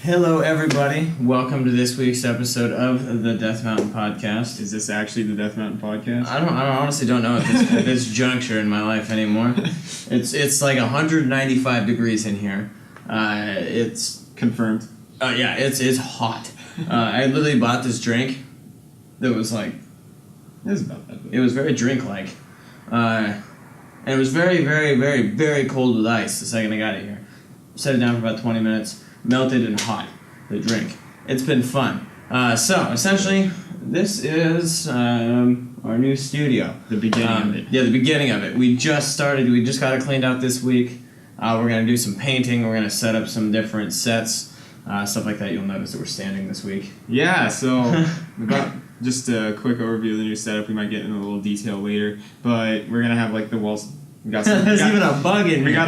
Hello, everybody. Welcome to this week's episode of the Death Mountain Podcast. Is this actually the Death Mountain Podcast? I honestly don't know at this juncture in my life anymore. It's like 195 degrees in here. It's confirmed. Yeah, it's hot. I literally bought this drink that was like, It was about that big. it was very drink-like, and it was very, very, very, very cold with ice the second I got it here. Set it down for about 20 minutes. Melted and hot, the drink. It's been fun. So, essentially, this is our new studio. The beginning of it. Yeah, the beginning of it. We just got it cleaned out this week. We're going to do some painting. We're going to set up some different sets. Stuff like that. You'll notice that we're standing this week. Yeah, so about just a quick overview of the new setup. We might get into a little detail later, but we're going to have like the walls. There's even a bug in here.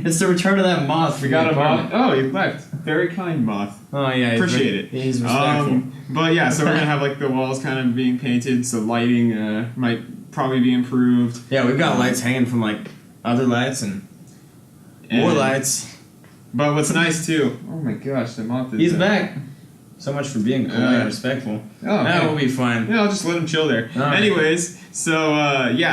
It's the return of that moth. We got a moth. Oh, he left. Very kind moth. Oh yeah, appreciate it. He's respectful. But yeah, so we're gonna have like the walls kind of being painted, so lighting might probably be improved. Yeah, we've got lights hanging from like other lights and more lights. But what's nice too. Oh my gosh, the moth is. He's back. So much for being cool and respectful. Oh, that will be fine. Yeah, I'll just let him chill there. Right. Anyways, so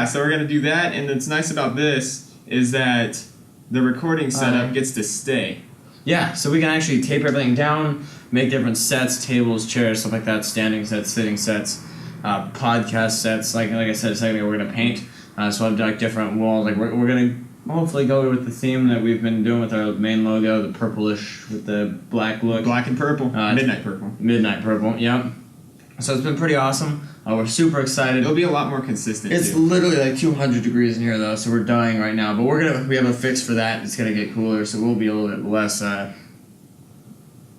so we're gonna do that, and what's nice about this is that the recording setup gets to stay. Yeah, so we can actually tape everything down, make different sets, tables, chairs, stuff like that, standing sets, sitting sets, podcast sets. Like I said a second ago, we're gonna paint. So I've done like different walls. Like we're gonna hopefully go with the theme that we've been doing with our main logo, the purplish with the black look. Black and purple. Midnight purple. Midnight purple, yep. So it's been pretty awesome. We're super excited. It'll be a lot more consistent. It's literally like 200 degrees in here though, so we're dying right now. But we have a fix for that. It's gonna get cooler, so we'll be a little bit less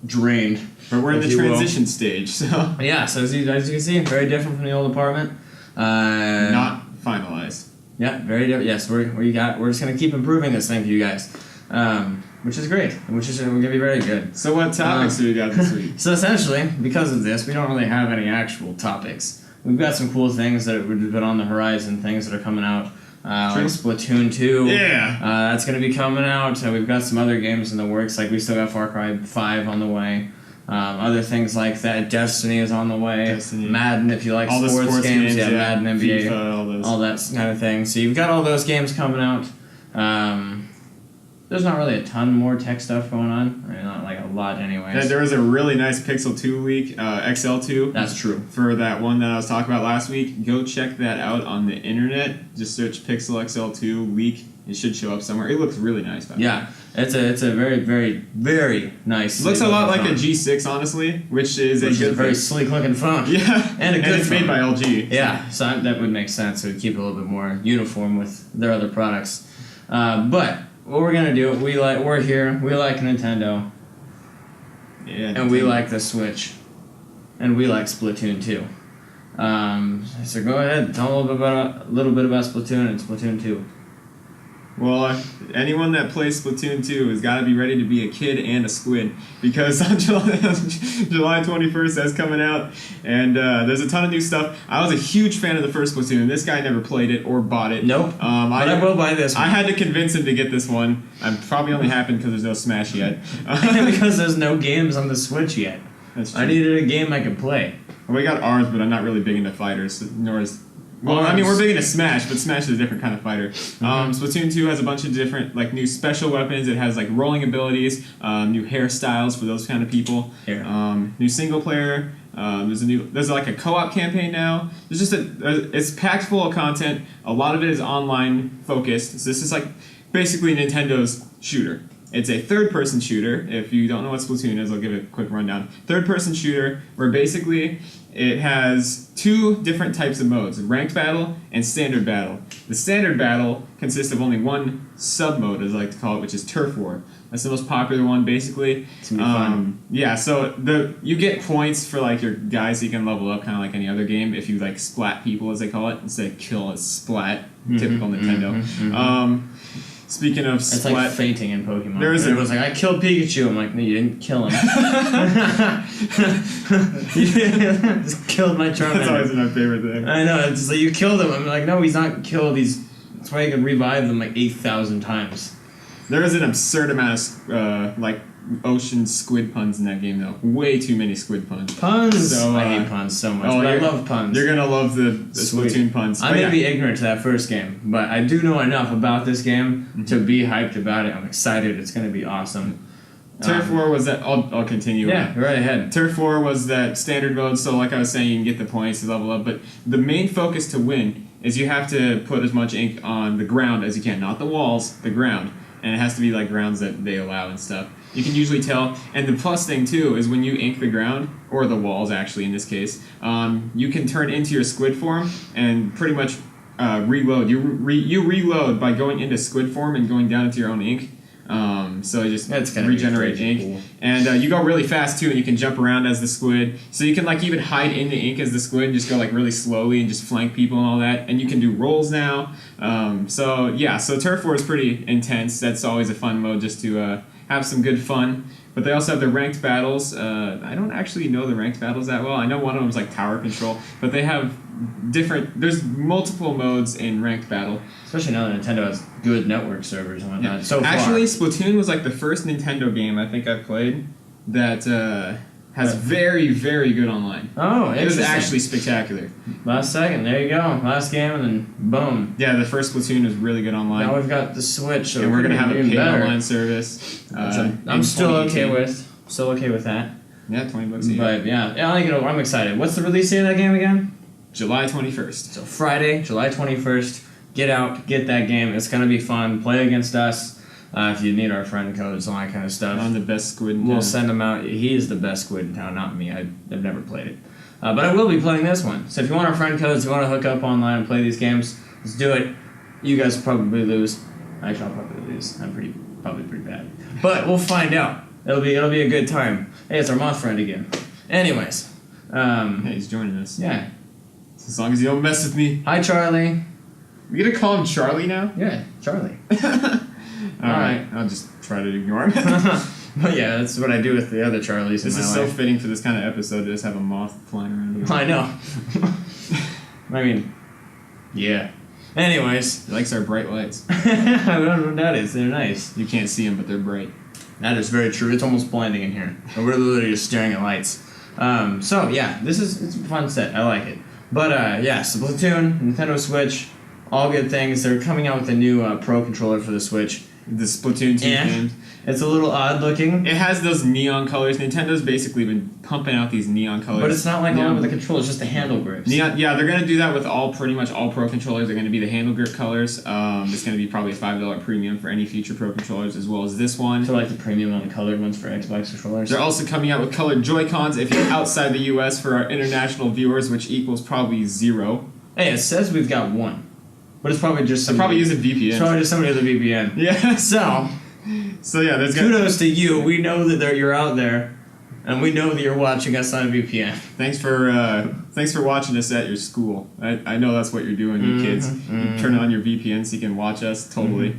drained. But we're in the transition stage, so yeah. So as you can see, very different from the old apartment. Not finalized. Yeah, very different. Yes, we're just gonna keep improving this thing for you guys, which is great. We're gonna be very good. So what topics do we got this week? So essentially, because of this, we don't really have any actual topics. We've got some cool things that have been on the horizon, things that are coming out, like Splatoon 2. Yeah. That's going to be coming out. We've got some other games in the works, like we still got Far Cry 5 on the way. Other things like that. Destiny is on the way. Destiny. Madden, if you like all sports games. Yeah, Madden, NBA, FIFA, all that kind of thing. So you've got all those games coming out. There's not really a ton more tech stuff going on. I mean, not like a lot anyways. Yeah, there was a really nice Pixel 2 leak, XL2. That's true. For that one that I was talking about last week. Go check that out on the internet. Just search Pixel XL2 leak. It should show up somewhere. It looks really nice. By the way. It's a very, very, very nice. It looks a lot like a G6, honestly, which is a very sleek looking phone. Yeah, and it's phone. made by LG. Yeah, so that would make sense. It would keep it a little bit more uniform with their other products. But what we're gonna do, we're here. We like Nintendo. Yeah, and we like the Switch, and we like Splatoon 2. So go ahead, tell a little bit about Splatoon and Splatoon 2. Well, anyone that plays Splatoon 2 has got to be ready to be a kid and a squid, because on July 21st that's coming out, and there's a ton of new stuff. I was a huge fan of the first Splatoon. This guy never played it or bought it. Nope. But I will buy this one. I had to convince him to get this one. Probably only happened because there's no Smash yet. Because there's no games on the Switch yet. That's true. I needed a game I could play. Well, we got ours, but I'm not really big into fighters, nor is... Well, I mean, we're big into Smash, but Smash is a different kind of fighter. Splatoon 2 has a bunch of different, like, new special weapons. It has, like, rolling abilities, new hairstyles for those kind of people. New single player. There's like a co-op campaign now. There's just it's packed full of content. A lot of it is online focused. So this is like basically Nintendo's shooter. It's a third-person shooter. If you don't know what Splatoon is, I'll give it a quick rundown. Third-person shooter where basically it has two different types of modes, ranked battle and standard battle. The standard battle consists of only one sub-mode, as I like to call it, which is Turf War. That's the most popular one, basically. It's gonna be fun. Yeah, so you get points for like your guys so you can level up, kind of like any other game, if you like splat people, as they call it, instead of kill, it's splat. Typical Nintendo. Speaking of it's splat, like fainting in Pokemon. It was like, I killed Pikachu. I'm like, no, you didn't kill him. You just killed my Charmander. That's always my favorite thing. I know. It's just like, you killed him. I'm like, no, he's not killed. That's why you can revive them like 8,000 times. There is an absurd amount of ocean squid puns in that game, though. Way too many squid puns. Puns! So, I hate puns so much, but I love puns. You're going to love the Splatoon puns. I may be ignorant to that first game, but I do know enough about this game to be hyped about it. I'm excited. It's going to be awesome. Turf War was that... I'll continue. Yeah, right ahead. Turf War was that standard mode, so like I was saying, you can get the points to level up, but the main focus to win is you have to put as much ink on the ground as you can. Not the walls, the ground. And it has to be like grounds that they allow and stuff. You can usually tell. And the plus thing, too, is when you ink the ground, or the walls, actually, in this case, you can turn into your squid form and pretty much reload. You reload by going into squid form and going down into your own ink. So you just regenerate ink. Cool. And you go really fast, too, and you can jump around as the squid. So you can like even hide in the ink as the squid and just go like really slowly and just flank people and all that. And you can do rolls now. So Turf War is pretty intense. That's always a fun mode just to have some good fun. But they also have the ranked battles. I don't actually know the ranked battles that well. I know one of them is like tower control, but they have there's multiple modes in ranked battle. Especially now that Nintendo has good network servers and whatnot. Yeah. So actually, Splatoon was like the first Nintendo game I think I've played that has very, very good online. Oh, it was actually spectacular. Last second, there you go. Last game, and then boom. Yeah, the first Splatoon was really good online. Now we've got the Switch, so and we're gonna have a paid online service. I'm still okay with that. Yeah, $20 a year. But yeah, I'm excited. What's the release date of that game again? July 21st. So Friday, July 21st. Get out, get that game. It's gonna be fun. Play against us. If you need our friend codes and all that kind of stuff. I'm the best squid in town. We'll send him out. He is the best squid in town, not me. I've never played it. But I will be playing this one. So if you want our friend codes, you want to hook up online and play these games, let's do it. You guys will probably lose. Actually, I'll probably lose. I'm probably pretty bad. But we'll find out. It'll be a good time. Hey, it's our moth friend again. Anyways. Hey, he's joining us. Yeah. As long as you don't mess with me. Hi, Charlie. We gonna call him Charlie now? Yeah, Charlie. Alright, I'll just try to ignore him. But yeah, that's what I do with the other Charlies in my life. This is so fitting for this kind of episode to just have a moth flying around here. I know. I mean, yeah. Anyways. He likes our bright lights. I don't know what that is. They're nice. You can't see them, but they're bright. That is very true. It's almost blinding in here. We're literally just staring at lights. It's a fun set. I like it. But Splatoon, Nintendo Switch, all good things. They're coming out with a new Pro controller for the Switch. The Splatoon 2 games. It's a little odd looking. It has those neon colors. Nintendo's basically been pumping out these neon colors. But it's not like all over the controller, it's just the handle grips. Neon, yeah, they're going to do that with pretty much all Pro controllers. They're going to be the handle grip colors. It's going to be probably a $5 premium for any future Pro controllers as well as this one. So like the premium on the colored ones for Xbox controllers? They're also coming out with colored Joy-Cons if you're outside the US for our international viewers, which equals probably 0. Hey, it says we've got one. But it's probably just somebody. They're probably using VPN. It's probably just somebody with a VPN. Yeah. So yeah, there's kudos to you. We know that you're out there, and we know that you're watching us on a VPN. Thanks for watching us at your school. I know that's what you're doing, you kids. You turn on your VPN so you can watch us. Totally.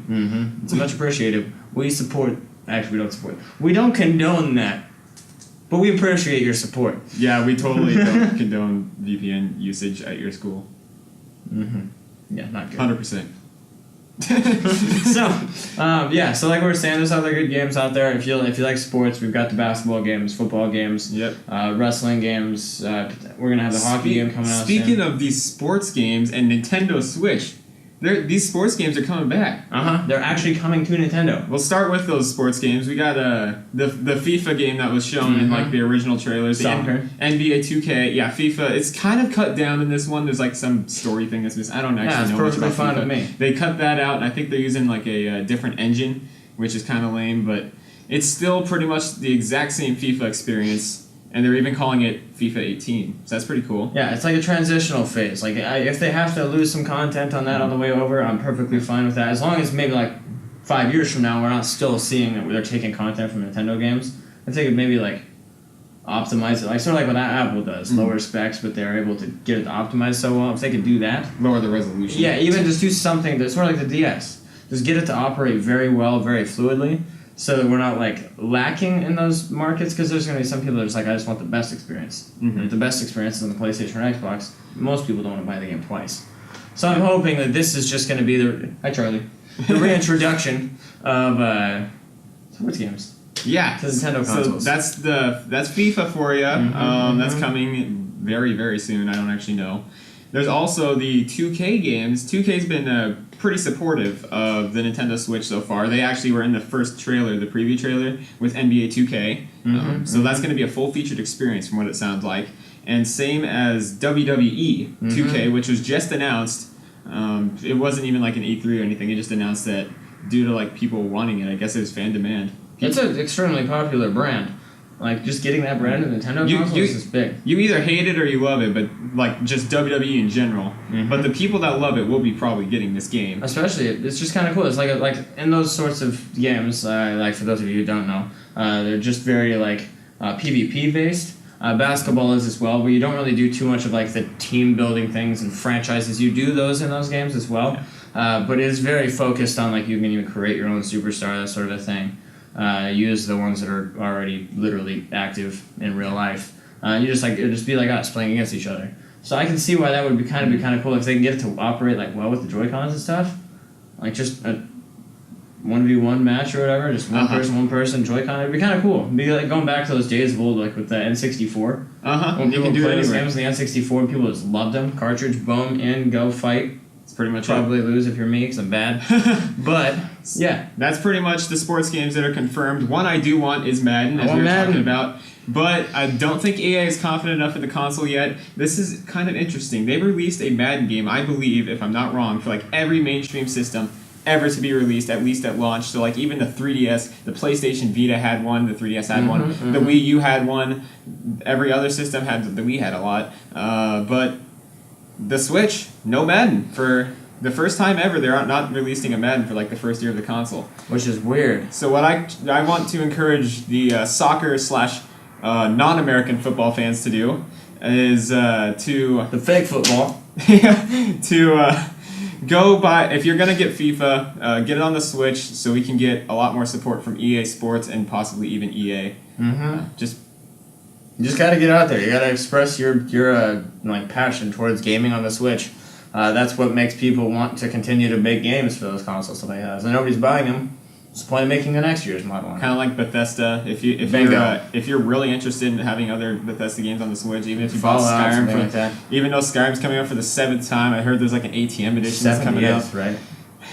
It's much appreciated. We support. Actually, we don't support. We don't condone that, but we appreciate your support. Yeah, we totally don't condone VPN usage at your school. Yeah, not good. 100%. So like we were saying, there's other good games out there. If you like sports, we've got the basketball games, football games, wrestling games. We're gonna have the hockey game coming out. Speaking of these sports games and Nintendo Switch, these sports games are coming back. They're actually coming to Nintendo. We'll start with those sports games. We got the FIFA game that was shown in like the original trailers. Soccer. NBA 2K. Yeah, FIFA. It's kind of cut down in this one. There's like some story thing that's missing. I don't actually know much about FIFA. Fine with me. They cut that out, and I think they're using like a different engine, which is kind of lame, but it's still pretty much the exact same FIFA experience. And they're even calling it FIFA 18, so that's pretty cool. Yeah, it's like a transitional phase. Like, if they have to lose some content on that on the way over, I'm perfectly fine with that. As long as maybe like 5 years from now, we're not still seeing that they're taking content from Nintendo games. I think it maybe like optimize it, like sort of like what Apple does, lower specs, but they're able to get it optimized so well. If they could do that, lower the resolution. Yeah, even just do something that's sort of like the DS. Just get it to operate very well, very fluidly. So that we're not like lacking in those markets, because there's going to be some people that are just like, I just want the best experience. And if the best experience is on the PlayStation or Xbox, most people don't want to buy the game twice. So I'm hoping that this is just going to be the reintroduction of sports games. Yeah. to Nintendo consoles. So that's FIFA for you. That's coming very, very soon. I don't actually know. There's also the 2K games. 2K's been pretty supportive of the Nintendo Switch so far. They actually were in the first trailer, the preview trailer, with NBA 2K. So that's going to be a full-featured experience from what it sounds like. And same as WWE 2K, which was just announced. It wasn't even like an E3 or anything. It just announced that due to like people wanting it. I guess it was fan demand. It's an extremely popular brand. Like, just getting that brand in Nintendo consoles is big. You either hate it or you love it, but like just WWE in general. But the people that love it will be probably getting this game. Especially, it's just kind of cool. It's like in those sorts of games, like for those of you who don't know, they're just very like PvP based. Basketball is as well, where you don't really do too much of like the team building things and franchises. You do those in those games as well, but it is very focused on like you can even create your own superstar, that sort of a thing. Use the ones that are already literally active in real life. You just like it'd just be like us playing against each other. So I can see why that would be kind of cool if they can get it to operate like well with the Joy-Cons and stuff, like just a 1v1 match or whatever, just one person Joy-Con. It'd be kind of cool. It'd be like going back to those days of old, like with the N64. When people played these games on the N64, people just loved them. Cartridge, boom, in, go, fight. Pretty much probably lose if you're me because I'm bad. But yeah, that's pretty much the sports games that are confirmed. One I do want is Madden, as we were talking about. But I don't think EA is confident enough in the console yet. This is kind of interesting. They've released a Madden game, I believe, if I'm not wrong, for like every mainstream system ever to be released, at least at launch. So like even the 3DS, the PlayStation Vita had one, the 3DS had one, the Wii U had one, every other system had, the Wii had a lot. But the Switch, no Madden. For the first time ever, they're not releasing a Madden for like the first year of the console. Which is weird. So what I want to encourage the soccer / non-American football fans to do is to... The fake football. to go buy... If you're going to get FIFA, get it on the Switch so we can get a lot more support from EA Sports and possibly even EA. You just gotta get out there. You gotta express your like passion towards gaming on the Switch. That's what makes people want to continue to make games for those consoles that they have. So nobody's buying them. What's the point of making the next year's model? Kind of like Bethesda. If you're really interested in having other Bethesda games on the Switch, even if you bought Skyrim, even though Skyrim's coming out for the 7th time, I heard there's like an ATM edition that's coming out. Right.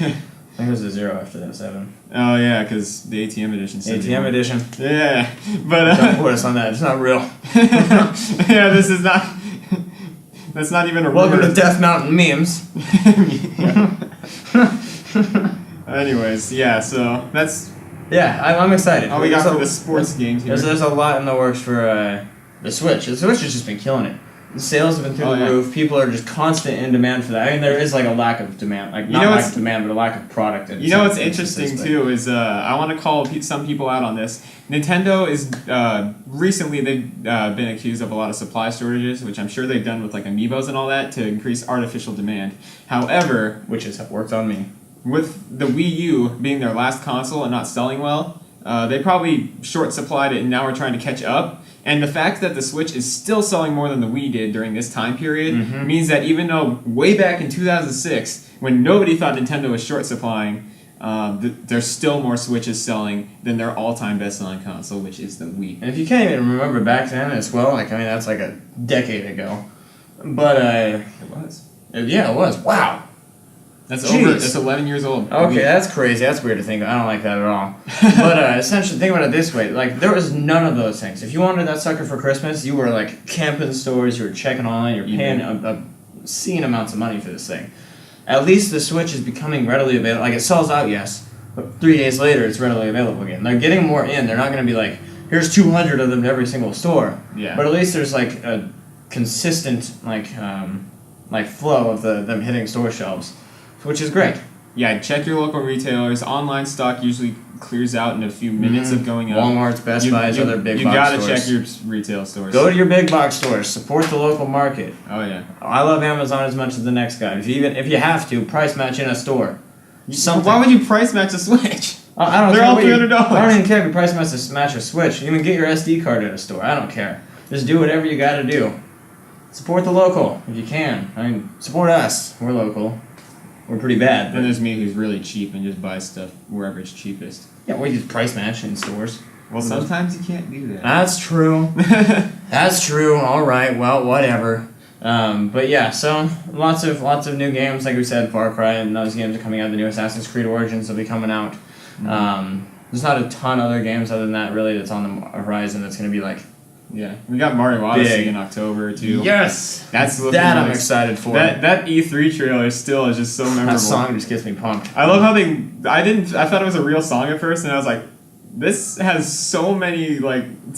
I think there's a 0 after that 7. Oh yeah, because the ATM edition. ATM edition. Yeah, but don't quote us on that. It's not real. Yeah, this is not. That's not even a. Welcome to Death Mountain memes. Anyways, yeah. So that's. Yeah, I'm excited. All we got for the sports games here. There's a lot in the works for the Switch. The Switch has just been killing it. The sales have been through the roof. People are just constant in demand for that. I mean, there is like a lack of demand, like not lack of demand, but a lack of product. You know what's interesting too is I want to call some people out on this. Nintendo is recently they've been accused of a lot of supply shortages, which I'm sure they've done with like amiibos and all that to increase artificial demand. However, which has worked on me. With the Wii U being their last console and not selling well, they probably short supplied it, and now we're trying to catch up. And the fact that the Switch is still selling more than the Wii did during this time period means that even though way back in 2006, when nobody thought Nintendo was short supplying, there's still more Switches selling than their all-time best-selling console, which is the Wii. And if you can't even remember back then as well, like, I mean, that's like a decade ago. But, It was. Yeah, it was. Wow. That's over. It's 11 years old. Okay, that's crazy. That's weird to think of. I don't like that at all. But essentially, think about it this way. Like, there was none of those things. If you wanted that sucker for Christmas, you were, like, camping stores, you were checking online, you were paying obscene amounts of money for this thing. At least the Switch is becoming readily available. Like, it sells out, yes, but 3 days later, it's readily available again. They're getting more in. They're not going to be like, here's 200 of them to every single store. Yeah. But at least there's, like, a consistent, like flow of them hitting store shelves. Which is great. Yeah, check your local retailers. Online stock usually clears out in a few minutes of going out. Walmart's, Best Buy's, other big box stores. You gotta check your retail stores. Go to your big box stores. Support the local market. Oh yeah. I love Amazon as much as the next guy. If you have to, price match in a store. Why would you price match a Switch? I don't They're all $300. I don't even care if you price match a Switch. You can get your SD card at a store. I don't care. Just do whatever you gotta do. Support the local if you can. I mean, support us. We're local. We're pretty bad. Then there's me who's really cheap and just buys stuff wherever it's cheapest. Yeah, we just price match in stores. Well, sometimes you can't do that. That's true. That's true. All right. Well, whatever. But yeah, so lots of new games. Like we said, Far Cry and those games are coming out. The new Assassin's Creed Origins will be coming out. There's not a ton of other games other than that really that's on the horizon that's going to be like. Yeah, we got Mario Odyssey Big. in October too. Yes, that's I'm excited for. That E3 trailer still is just so memorable. That song just gets me pumped. I love how I thought it was a real song at first, and I was like, this has so many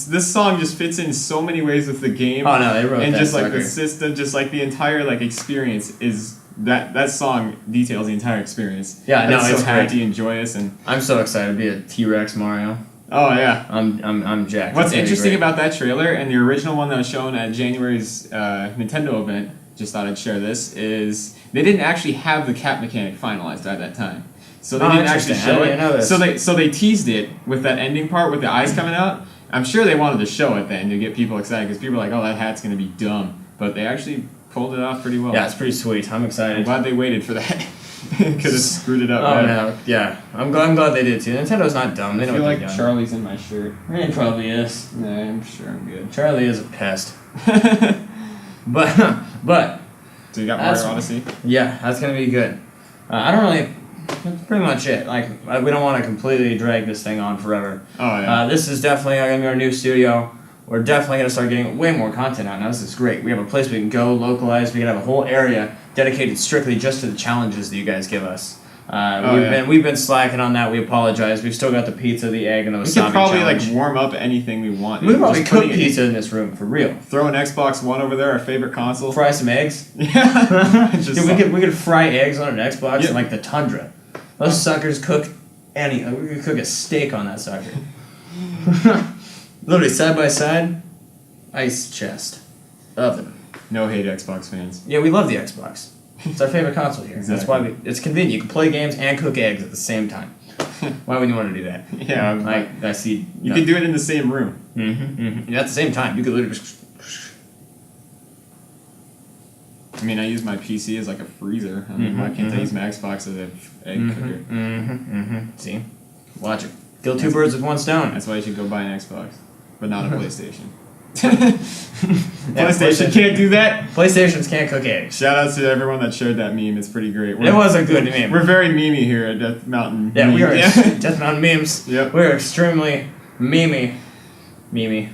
this song just fits in so many ways with the game. Oh no, they wrote and that just sucker. The system, just the entire experience is that song details the entire experience. Yeah, no, it's so happy great. and joyous, and I'm so excited to be a T-Rex Mario. Oh yeah, I'm jacked. What's interesting about that trailer and the original one that was shown at January's Nintendo event, just thought I'd share this, is they didn't actually have the cap mechanic finalized at that time, so they didn't actually show it. So they teased it with that ending part with the eyes coming out. I'm sure they wanted to show it then to get people excited because people are like, oh, that hat's gonna be dumb, but they actually pulled it off pretty well. Yeah, it's pretty sweet. I'm excited. I'm glad they waited for that. Because it screwed it up. Oh man, yeah. I'm glad they did too. Nintendo's not dumb. They know what they're doing. Charlie's in my shirt. He probably is. Nah, I'm sure I'm good. Charlie is a pest. but. So you got Mario Odyssey? Yeah, that's gonna be good. I don't really. That's pretty much it. We don't want to completely drag this thing on forever. Oh yeah. This is definitely gonna be our new studio. We're definitely going to start getting way more content out now. This is great. We have a place we can go, localize. We can have a whole area dedicated strictly just to the challenges that you guys give us. We've been slacking on that. We apologize. We've still got the pizza, the egg, and the wasabi We could probably challenge. warm up anything we want. We could probably cook pizza in this room for real. Throw an Xbox One over there, our favorite console. Fry some eggs. Yeah. Dude, we could fry eggs on an Xbox in the tundra. Those suckers cook we could cook a steak on that sucker. Literally side by side. Ice chest. Oven. No hate Xbox fans. Yeah, we love the Xbox. It's our favorite console here. Exactly. That's why it's convenient. You can play games and cook eggs at the same time. Why would you want to do that? Yeah. I see. You could do it in the same room. Mm-hmm. At the same time, you could literally just... I mean, I use my PC as a freezer. I mean, why can't I use my Xbox as an egg cooker? See? Logic. Kill two birds with one stone. That's why you should go buy an Xbox, but not a PlayStation. PlayStation can't do that. PlayStations can't cook eggs. Shout out to everyone that shared that meme. It's pretty great. It was a good meme. We're very memey here at Death Mountain. Yeah, we are Death Mountain memes. Yep. We're extremely memey. Memey.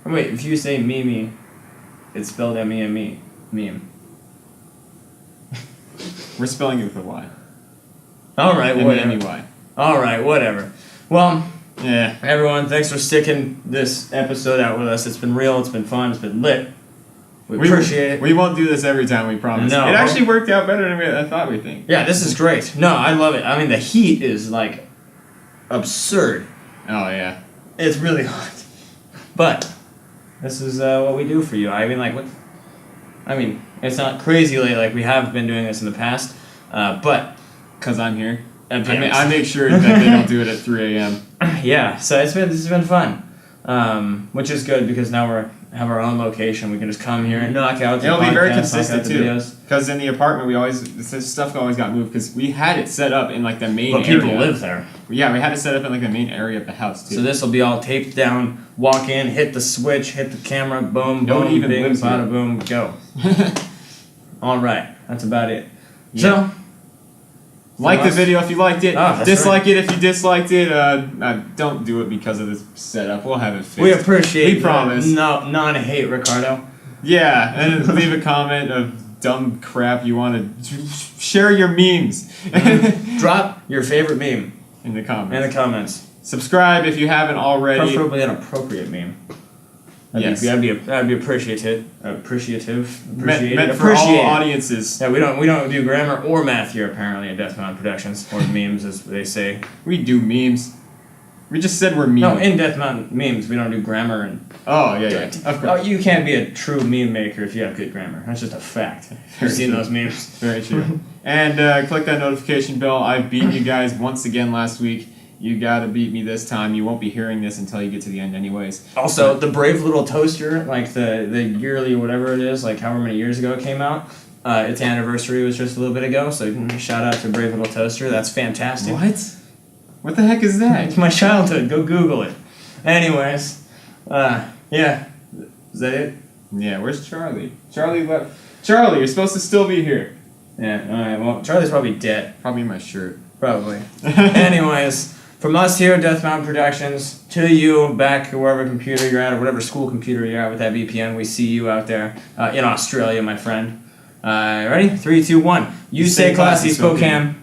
Wait, if you say memey, it's spelled M-E-M-E. Meme. We're spelling it with a Y. Alright, whatever. M-E-M-E-Y. Alright, whatever. Well... Yeah. Everyone, thanks for sticking this episode out with us. It's been real, it's been fun, it's been lit. We appreciate it. We won't do this every time, we promise. No. It actually worked out better than I thought we think. Yeah, this is great. No, I love it. I mean, the heat is, absurd. Oh, yeah. It's really hot. But, this is what we do for you. I mean, it's not crazy late like we have been doing this in the past, but... Because I'm here. I make sure that they don't do it at 3 a.m. Yeah, so this has been fun, which is good because now we have our own location. We can just come here and knock out the It'll be very podcasts, consistent knock out the too. Because in the apartment, this stuff always got moved because we had it set up in the main area. But people live there. Yeah, we had it set up in the main area of the house too. So this will be all taped down. Walk in, hit the switch, hit the camera, boom, Nobody boom, even bing, lives bada, here. boom, go. All right, that's about it. Yeah. So. Like the video if you liked it. Dislike right. it if you disliked it. Don't do it because of this setup. We'll have it fixed. We appreciate. We promise. No, non-hate, Ricardo. Yeah, and leave a comment of dumb crap you want to share your memes. Drop your favorite meme in the comments. Subscribe if you haven't already. Preferably an appropriate meme. That'd be appreciative. Meant for all audiences. Yeah, we don't do grammar or math here apparently at Death Mountain Productions, or memes as they say. We do memes. We just said we're memes. No, in Death Mountain memes we don't do grammar and. Oh yeah. Of course. You can't be a true meme maker if you have good grammar. That's just a fact. You've seen those memes. Very true. And click that notification bell. I beat you guys once again last week. You gotta beat me this time. You won't be hearing this until you get to the end anyways. Also, the Brave Little Toaster, the yearly whatever it is, however many years ago it came out, its anniversary was just a little bit ago, so shout out to Brave Little Toaster. That's fantastic. What? What the heck is that? It's my childhood. Go Google it. Anyways, yeah. Is that it? Yeah, where's Charlie? Charlie left. Charlie, you're supposed to still be here. Yeah, alright, well, Charlie's probably dead. Probably in my shirt. Probably. Anyways, from us here at Death Mountain Productions, to you back wherever computer you're at, or whatever school computer you're at with that VPN, we see you out there in Australia, my friend. Ready? 3, 2, 1. You say classy, Spokane.